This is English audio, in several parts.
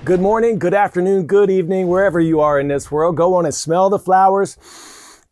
Good morning, good afternoon, good evening, wherever you are in this world. Go on and smell the flowers,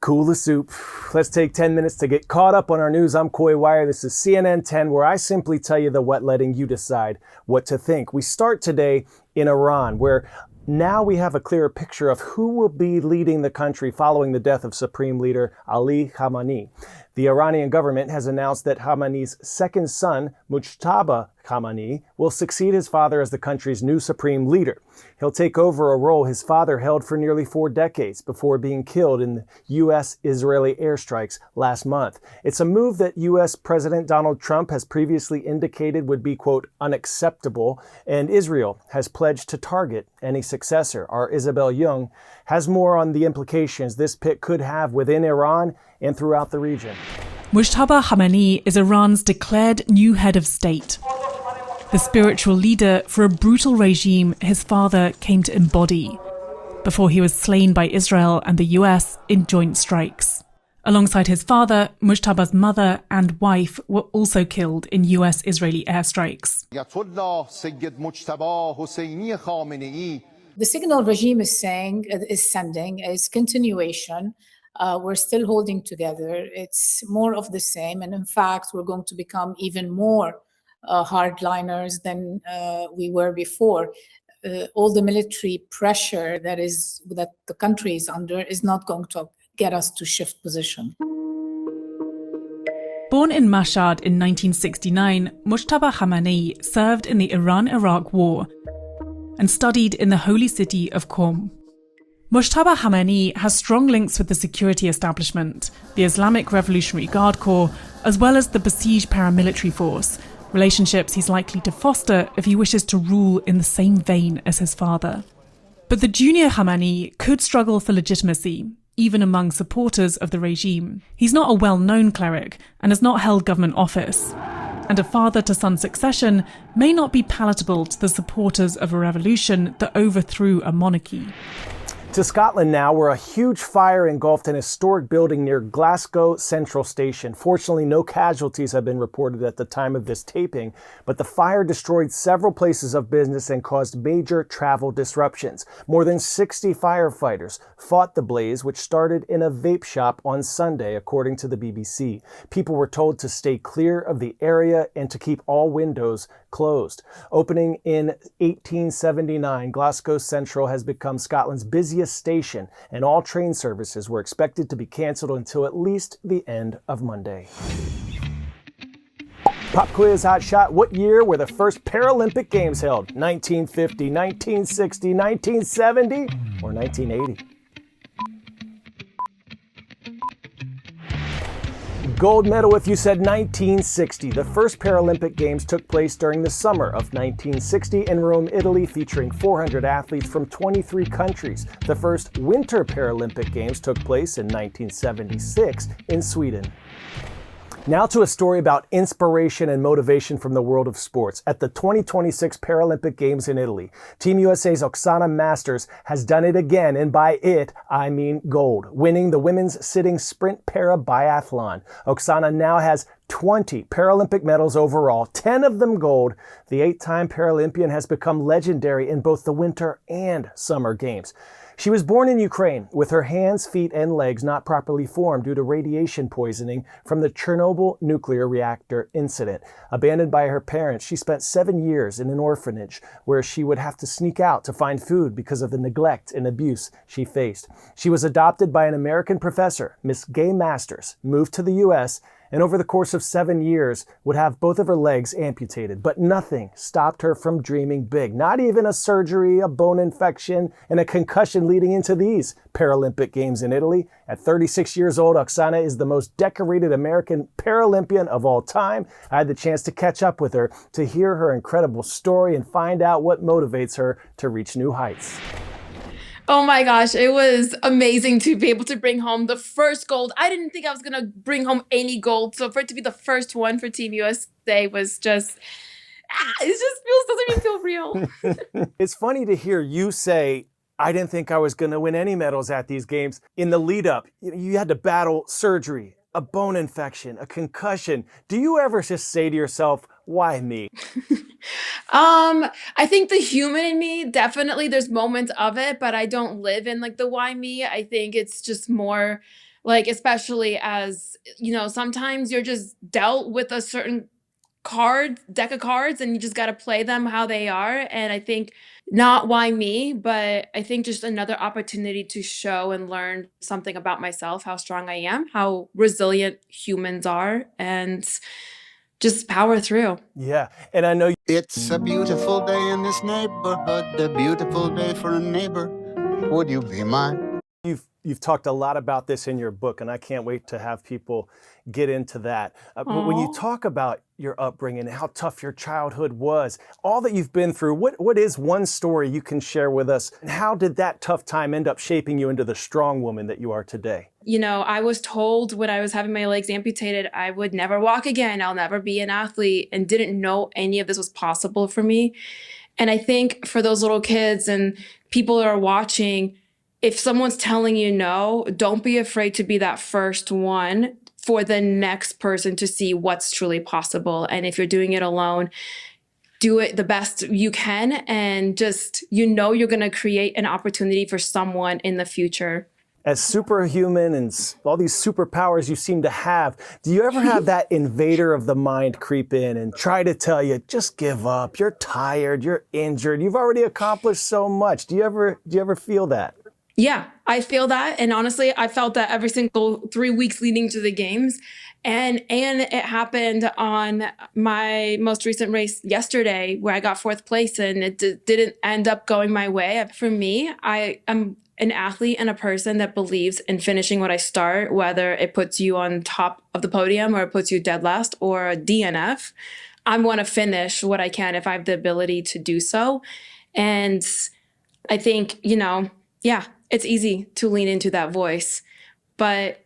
cool the soup. Let's take 10 minutes to get caught up on our news. I'm Coy Wire. This is CNN 10, where I simply tell you the what, letting you decide what to think. We start today in Iran, where now we have a clearer picture of who will be leading the country following the death of Supreme Leader Ali Khamenei. The Iranian government has announced that Khamenei's second son, Mujtaba Khamenei, will succeed his father as the country's new supreme leader. He'll take over a role his father held for nearly 4 decades before being killed in the U.S.-Israeli airstrikes last month. It's a move that U.S. President Donald Trump has previously indicated would be, quote, unacceptable, and Israel has pledged to target any successor. Our Isabel Young has more on the implications this pick could have within Iran and throughout the region. Mujtaba Khamenei is Iran's declared new head of state, the spiritual leader for a brutal regime his father came to embody before he was slain by Israel and the US in joint strikes. Alongside his father, Mujtaba's mother and wife were also killed in US-Israeli airstrikes. The signal regime is sending is continuation. We're still holding together. It's more of the same. And in fact, we're going to become even more hardliners than we were before. All the military pressure that the country is under is not going to get us to shift position. Born in Mashhad in 1969, Mujtaba Khamenei served in the Iran-Iraq War and studied in the holy city of Qom. Mujtaba Khamenei has strong links with the security establishment, the Islamic Revolutionary Guard Corps, as well as the Basij paramilitary force, relationships he's likely to foster if he wishes to rule in the same vein as his father. But the junior Khamenei could struggle for legitimacy, even among supporters of the regime. He's not a well-known cleric and has not held government office, and a father-to-son succession may not be palatable to the supporters of a revolution that overthrew a monarchy. To Scotland now, where a huge fire engulfed an historic building near Glasgow Central Station. Fortunately, no casualties have been reported at the time of this taping, but the fire destroyed several places of business and caused major travel disruptions. More than 60 firefighters fought the blaze, which started in a vape shop on Sunday, according to the BBC. People were told to stay clear of the area and to keep all windows closed. Opening in 1879, Glasgow Central has become Scotland's busiest station, and all train services were expected to be cancelled until at least the end of Monday. Pop quiz hot shot. What year were the first Paralympic Games held? 1950, 1960, 1970, or 1980? Gold medal if you said 1960. The first Paralympic Games took place during the summer of 1960 in Rome, Italy, featuring 400 athletes from 23 countries. The first Winter Paralympic Games took place in 1976 in Sweden. Now to a story about inspiration and motivation from the world of sports. At the 2026 Paralympic Games in Italy, Team USA's Oksana Masters has done it again, and by it, I mean gold, winning the women's sitting sprint para-biathlon. Oksana now has 20 Paralympic medals overall, 10 of them gold. The 8-time Paralympian has become legendary in both the Winter and Summer Games. She was born in Ukraine with her hands, feet, and legs not properly formed due to radiation poisoning from the Chernobyl nuclear reactor incident. Abandoned by her parents, she spent 7 years in an orphanage where she would have to sneak out to find food because of the neglect and abuse she faced. She was adopted by an American professor, Miss Gay Masters, moved to the U.S., and over the course of 7 years would have both of her legs amputated. But nothing stopped her from dreaming big. Not even a surgery, a bone infection, and a concussion leading into these Paralympic Games in Italy. At 36 years old, Oksana is the most decorated American Paralympian of all time. I had the chance to catch up with her to hear her incredible story and find out what motivates her to reach new heights. Oh my gosh, it was amazing to be able to bring home the first gold. I didn't think I was going to bring home any gold. So for it to be the first one for Team USA was just, doesn't even feel real. It's funny to hear you say, I didn't think I was going to win any medals at these games. In the lead up, you had to battle surgery, a bone infection, a concussion. Do you ever just say to yourself, why me? I think the human in me, definitely there's moments of it, but I don't live in like the why me. I think it's just more like, especially as, sometimes you're just dealt with a certain deck of cards, and you just got to play them how they are. And I think not why me, but I think just another opportunity to show and learn something about myself, how strong I am, how resilient humans are, and just power through. Yeah, and I know it's a beautiful day in this neighborhood, a beautiful day for a neighbor. Would you be mine? You've talked a lot about this in your book, and I can't wait to have people get into that. But when you talk about your upbringing and how tough your childhood was, all that you've been through, what is one story you can share with us? And how did that tough time end up shaping you into the strong woman that you are today? I was told when I was having my legs amputated, I would never walk again. I'll never be an athlete, and didn't know any of this was possible for me. And I think for those little kids and people that are watching, if someone's telling you no, don't be afraid to be that first one for the next person to see what's truly possible. And if you're doing it alone, do it the best you can, and just, you're going to create an opportunity for someone in the future. As superhuman and all these superpowers you seem to have, do you ever have that invader of the mind creep in and try to tell you, just give up, you're tired, you're injured, you've already accomplished so much? Do you ever feel that? Yeah, I feel that. And honestly, I felt that every single 3 weeks leading to the games. And it happened on my most recent race yesterday, where I got 4th place, and it didn't end up going my way. For me, I am an athlete and a person that believes in finishing what I start, whether it puts you on top of the podium or it puts you dead last or a DNF. I want to finish what I can if I have the ability to do so. And I think, yeah, it's easy to lean into that voice, but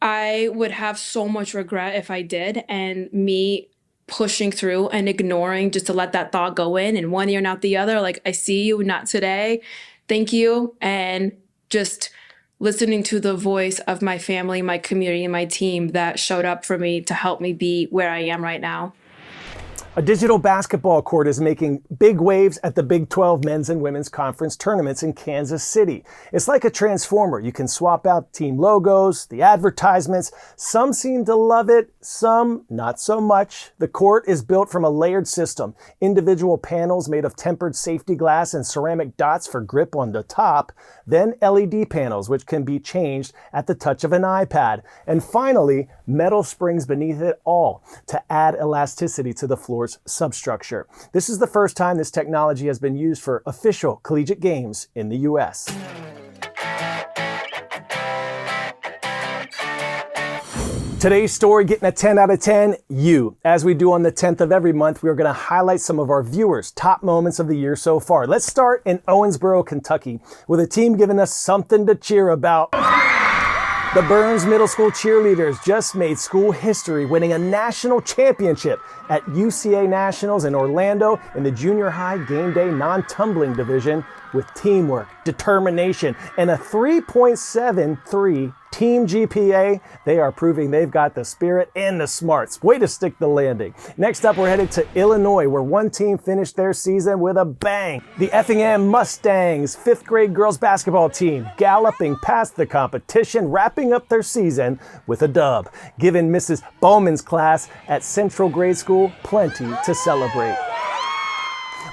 I would have so much regret if I did, and me pushing through and ignoring just to let that thought go in one ear and out the other. Like, I see you, not today. Thank you. And just listening to the voice of my family, my community, and my team that showed up for me to help me be where I am right now. A digital basketball court is making big waves at the Big 12 men's and women's conference tournaments in Kansas City. It's like a transformer. You can swap out team logos, the advertisements. Some seem to love it, some not so much. The court is built from a layered system. Individual panels made of tempered safety glass and ceramic dots for grip on the top. Then LED panels, which can be changed at the touch of an iPad. And finally, metal springs beneath it all to add elasticity to the floor's substructure. This is the first time this technology has been used for official collegiate games in the U.S. Today's story getting a 10 out of 10, you. As we do on the 10th of every month, we are going to highlight some of our viewers' top moments of the year so far. Let's start in Owensboro, Kentucky, with a team giving us something to cheer about. The Burns Middle School cheerleaders just made school history, winning a national championship at UCA Nationals in Orlando in the junior high game day non-tumbling division with teamwork, determination, and a 3.73 team GPA. They are proving they've got the spirit and the smarts. Way to stick the landing. Next up, we're headed to Illinois, where one team finished their season with a bang. The Effingham Mustangs, 5th grade girls basketball team, galloping past the competition, wrapping up their season with a dub, giving Mrs. Bowman's class at Central Grade School plenty to celebrate.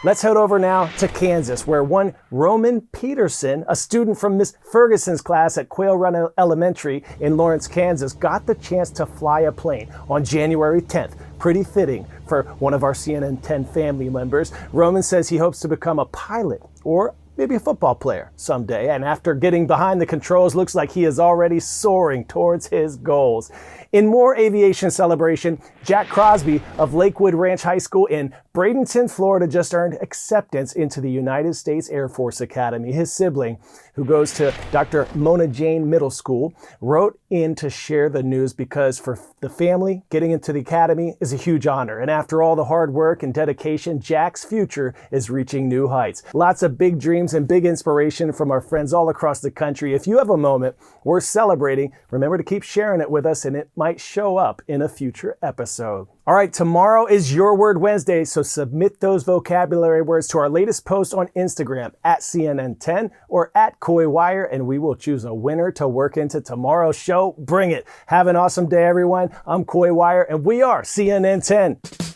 Let's head over now to Kansas, where one Roman Peterson, a student from Miss Ferguson's class at Quail Run Elementary in Lawrence, Kansas, got the chance to fly a plane on January 10th. Pretty fitting for one of our CNN 10 family members. Roman says he hopes to become a pilot or maybe a football player someday. And after getting behind the controls, looks like he is already soaring towards his goals. In more aviation celebration, Jack Crosby of Lakewood Ranch High School in Bradenton, Florida, just earned acceptance into the United States Air Force Academy. His sibling, who goes to Dr. Mona Jane Middle School, wrote in to share the news because for the family, getting into the academy is a huge honor. And after all the hard work and dedication, Jack's future is reaching new heights. Lots of big dreams games and big inspiration from our friends all across the country. If you have a moment worth celebrating, remember to keep sharing it with us and it might show up in a future episode. All right, tomorrow is Your Word Wednesday, so submit those vocabulary words to our latest post on Instagram at CNN10 or at KoiWire, and we will choose a winner to work into tomorrow's show. Bring it. Have an awesome day, everyone. I'm KoiWire, and we are CNN10.